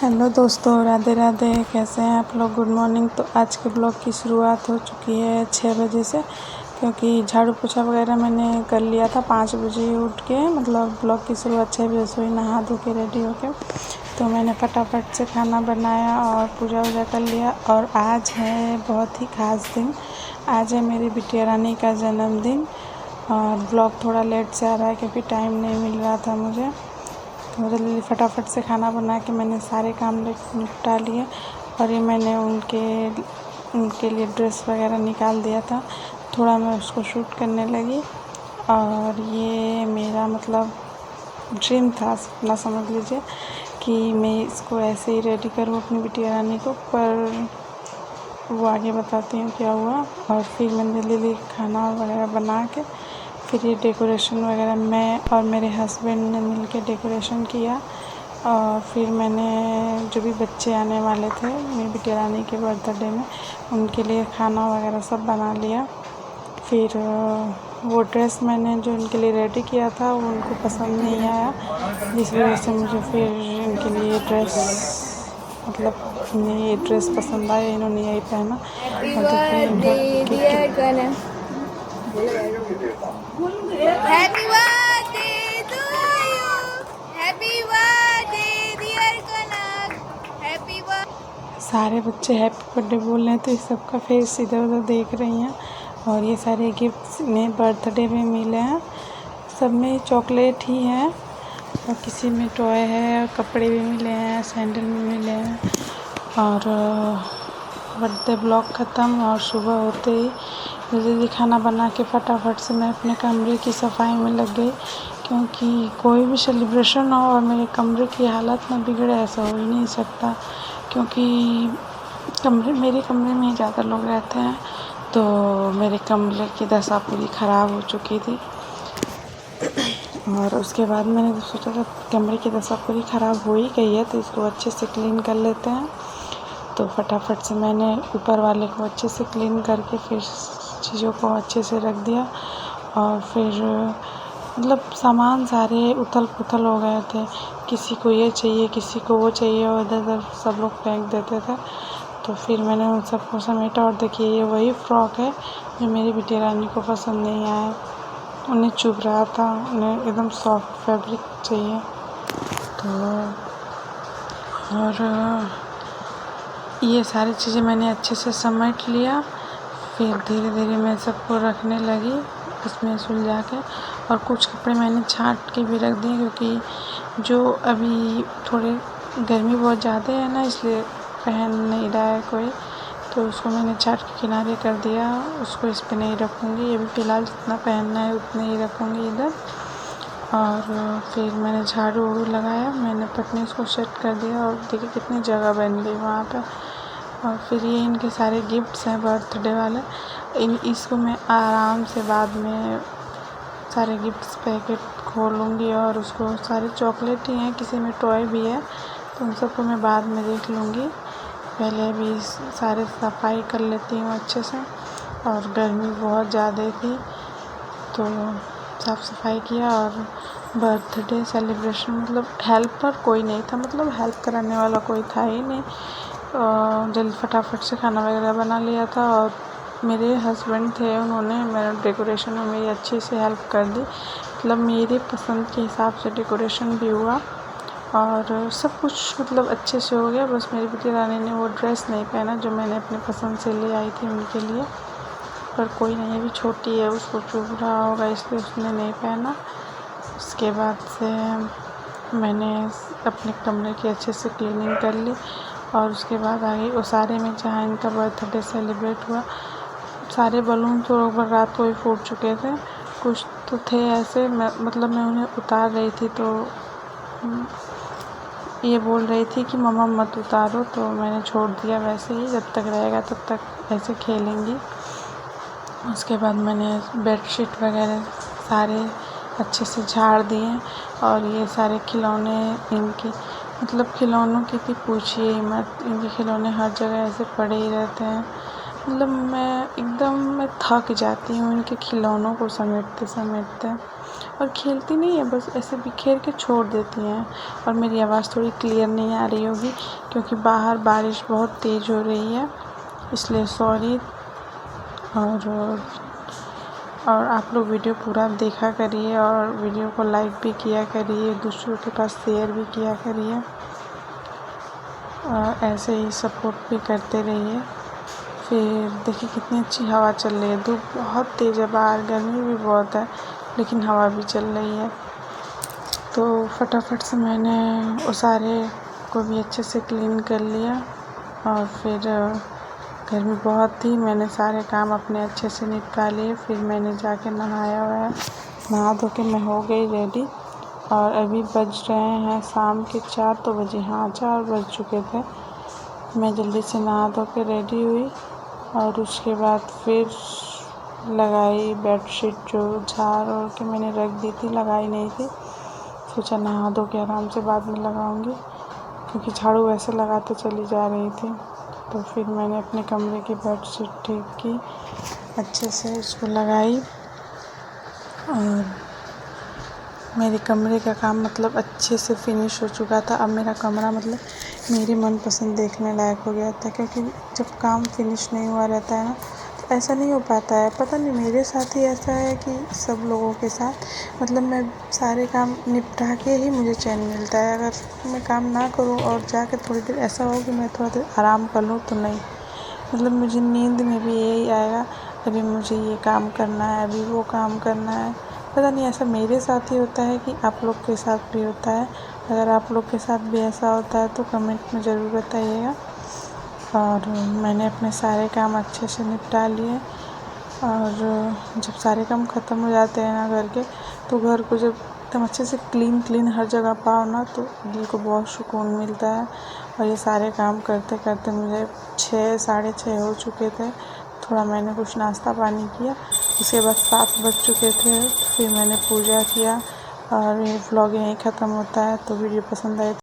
Hello दोस्तों, राधे राधे। कैसे हैं आप लोग? Good morning. तो आज के ब्लॉग की शुरुआत हो चुकी है 6 बजे से, क्योंकि झाड़ू पोछा वगैरह मैंने कर लिया था 5 बजे उठ के। मतलब ब्लॉग की शुरुआत 6 बजे से हुई, नहा धो के रेडी होके। तो मैंने फटाफट से खाना बनाया और पूजा वूजा कर लिया। और आज है बहुत ही ख़ास दिन। आज है मेरी बिटिया रानी का जन्मदिन। और ब्लॉग थोड़ा लेट से आ रहा है क्योंकि टाइम नहीं मिल रहा था मुझे। तो जल्दी फटाफट से खाना बना के मैंने सारे काम निपटा लिए। और ये मैंने उनके लिए ड्रेस वगैरह निकाल दिया था। थोड़ा मैं उसको शूट करने लगी। और ये मेरा मतलब ड्रीम था, सपना समझ लीजिए, कि मैं इसको ऐसे ही रेडी करूँ अपनी बिटिया रानी को। पर वो आगे बताती हूँ क्या हुआ। और फिर मैंने जल्दी खाना वगैरह बना के फिर ये डेकोरेशन वगैरह मैं और मेरे हस्बैंड ने मिलके डेकोरेशन किया। और फिर मैंने जो भी बच्चे आने वाले थे मेरी बिटिया रानी के बर्थडे में, उनके लिए खाना वगैरह सब बना लिया। फिर वो ड्रेस मैंने जो उनके लिए रेडी किया था वो उनको पसंद नहीं आया, जिस वजह से मुझे फिर इनके लिए ड्रेस मतलब ये ड्रेस पसंद आया, इन्होंने यही पहना। और देखिए Happy birthday to you. Happy birthday dear Kanak. Happy birthday. सारे बच्चे हैप्पी बर्थडे बोल रहे हैं, तो इस सबका फेस इधर उधर देख रही हैं। और ये सारे गिफ्ट्स इन्हें बर्थडे में मिले हैं। सब में चॉकलेट ही है और किसी में टॉय है, और कपड़े भी मिले हैं, सैंडल भी मिले हैं। और बर्थडे ब्लॉग ख़त्म। और सुबह होते ही जल्दी खाना बना के फटाफट से मैं अपने कमरे की सफाई में लग गई, क्योंकि कोई भी सेलिब्रेशन हो और मेरे कमरे की हालत ना बिगड़े, ऐसा हो ही नहीं सकता। क्योंकि मेरे कमरे में ही ज़्यादा लोग रहते हैं, तो मेरे कमरे की दशा पूरी ख़राब हो चुकी थी। और उसके बाद मैंने सोचा था कमरे की दशा पूरी ख़राब हो ही गई है तो इसको अच्छे से क्लीन कर लेते हैं। तो फटाफट से मैंने ऊपर वाले को अच्छे से क्लीन करके फिर चीज़ों को अच्छे से रख दिया। और फिर मतलब सामान सारे उथल पुथल हो गए थे, किसी को ये चाहिए किसी को वो चाहिए, और इधर उधर सब लोग फेंक देते थे। तो फिर मैंने उन सबको समेटा। और देखिए ये वही फ्रॉक है जो मेरी बिटिया रानी को पसंद नहीं आया, उन्हें चुभ रहा था, उन्हें एकदम सॉफ्ट फैब्रिक चाहिए। तो और ये सारी चीज़ें मैंने अच्छे से समेट लिया। फिर धीरे धीरे मैं सबको रखने लगी इसमें सुलझा के। और कुछ कपड़े मैंने छांट के भी रख दिए, क्योंकि जो अभी थोड़े गर्मी बहुत ज़्यादा है ना, इसलिए पहन नहीं रहा है कोई, तो उसको मैंने छांट के किनारे कर दिया। उसको इस पे नहीं रखूँगी, ये भी फ़िलहाल जितना पहनना है उतने ही रखूँगी इधर। और फिर मैंने झाड़ू वाड़ू लगाया, मैंने पटनी को सेट कर दिया। और देखिए कितनी जगह बन गई वहाँ पे। और फिर ये इनके सारे गिफ्ट्स हैं बर्थडे वाले, इसको मैं आराम से बाद में सारे गिफ्ट्स पैकेट खोलूँगी। और उसको सारे चॉकलेट ही हैं, किसी में टॉय भी है, तो उन सबको मैं बाद में देख लूँगी। पहले भी सारे सफाई कर लेती हूँ अच्छे से। और गर्मी बहुत ज़्यादा थी तो साफ़ सफाई किया। और बर्थडे सेलिब्रेशन मतलब हेल्पर कोई नहीं था, मतलब हेल्प कराने वाला कोई था ही नहीं। जल्दी फटाफट से खाना वगैरह बना लिया था। और मेरे हस्बैंड थे, उन्होंने मेरा डेकोरेशन में मेरी अच्छे से हेल्प कर दी। मतलब मेरे पसंद के हिसाब से डेकोरेशन भी हुआ और सब कुछ मतलब अच्छे से हो गया। बस मेरी बिटिया रानी ने वो ड्रेस नहीं पहना जो मैंने अपनी पसंद से ले आई थी उनके लिए। पर कोई नहीं, अभी छोटी है, उसको चुभ रहा होगा इसलिए उसने नहीं पहना। उसके बाद से मैंने अपने कमरे की अच्छे से क्लीनिंग कर ली। और उसके बाद आगे उसारे में जहाँ इनका बर्थडे सेलिब्रेट हुआ, सारे बलून तो लगभग रात को ही फूट चुके थे। कुछ तो थे ऐसे मतलब मैं उन्हें उतार रही थी तो ये बोल रही थी कि मम्मा मत उतारो, तो मैंने छोड़ दिया वैसे ही, जब तक रहेगा तब तक ऐसे खेलेंगी। उसके बाद मैंने बेडशीट वगैरह सारे अच्छे से झाड़ दिए। और ये सारे खिलौने इनके मतलब खिलौनों की भी पूछिए मत, इनके खिलौने हर जगह ऐसे पड़े ही रहते हैं। मतलब मैं थक जाती हूँ इनके खिलौनों को समेटते समेटते। और खेलती नहीं है, बस ऐसे बिखेर के छोड़ देती हैं। और मेरी आवाज़ थोड़ी क्लियर नहीं आ रही होगी क्योंकि बाहर बारिश बहुत तेज़ हो रही है, इसलिए सॉरी। और आप लोग वीडियो पूरा देखा करिए और वीडियो को लाइक भी किया करिए, दूसरों के पास शेयर भी किया करिए और ऐसे ही सपोर्ट भी करते रहिए। फिर देखिए कितनी अच्छी हवा चल रही है, धूप बहुत तेज़ है बाहर, गर्मी भी बहुत है, लेकिन हवा भी चल रही है। तो फटाफट से मैंने उसारे को भी अच्छे से क्लीन कर लिया और फिर गर्मी बहुत थी, मैंने सारे काम अपने अच्छे से निपटा लिए। फिर मैंने जाके नहाया हुआ है, नहा धो के मैं हो गई रेडी और अभी बज रहे हैं शाम के 4 तो बजे, हाँ 4 बज चुके थे। मैं जल्दी से नहा धो के रेडी हुई और उसके बाद फिर लगाई बेडशीट जो झाड़ और के मैंने रख दी थी, लगाई नहीं थी, सोचा नहा धो के आराम से बाद में लगाऊंगी क्योंकि झाड़ू वैसे लगाते चली जा रही थी। तो फिर मैंने अपने कमरे की बेडशीट ठीक की, अच्छे से इसको लगाई और मेरे कमरे का काम मतलब अच्छे से फिनिश हो चुका था। अब मेरा कमरा मतलब मेरी मनपसंद देखने लायक हो गया था, क्योंकि जब काम फिनिश नहीं हुआ रहता है ना तो ऐसा नहीं हो पाता है। पता नहीं मेरे साथ ही ऐसा है कि सब लोगों के साथ, मतलब मैं सारे काम निपटा के ही मुझे चैन मिलता है। अगर मैं काम ना करूं और जाके थोड़ी देर ऐसा हो कि मैं थोड़ा देर आराम कर लूँ तो नहीं, मतलब मुझे नींद में भी यही आएगा, अभी मुझे ये काम करना है, अभी वो काम करना है। पता नहीं ऐसा मेरे साथ ही होता है कि आप लोग के साथ भी होता है। अगर आप लोग के साथ भी ऐसा होता है तो कमेंट में ज़रूर बताइएगा। और मैंने अपने सारे काम अच्छे से निपटा लिए और जब सारे काम ख़त्म हो जाते हैं ना घर के, तो घर को जब एकदम अच्छे से क्लीन हर जगह पाओ ना तो दिल को बहुत सुकून मिलता है। और ये सारे काम करते करते मुझे 6 साढ़े 6 हो चुके थे। थोड़ा मैंने कुछ नाश्ता पानी किया, उसके बाद 7 बज चुके थे। फिर मैंने पूजा किया और ये व्लॉग यहीं ख़त्म होता है। तो वीडियो पसंद आए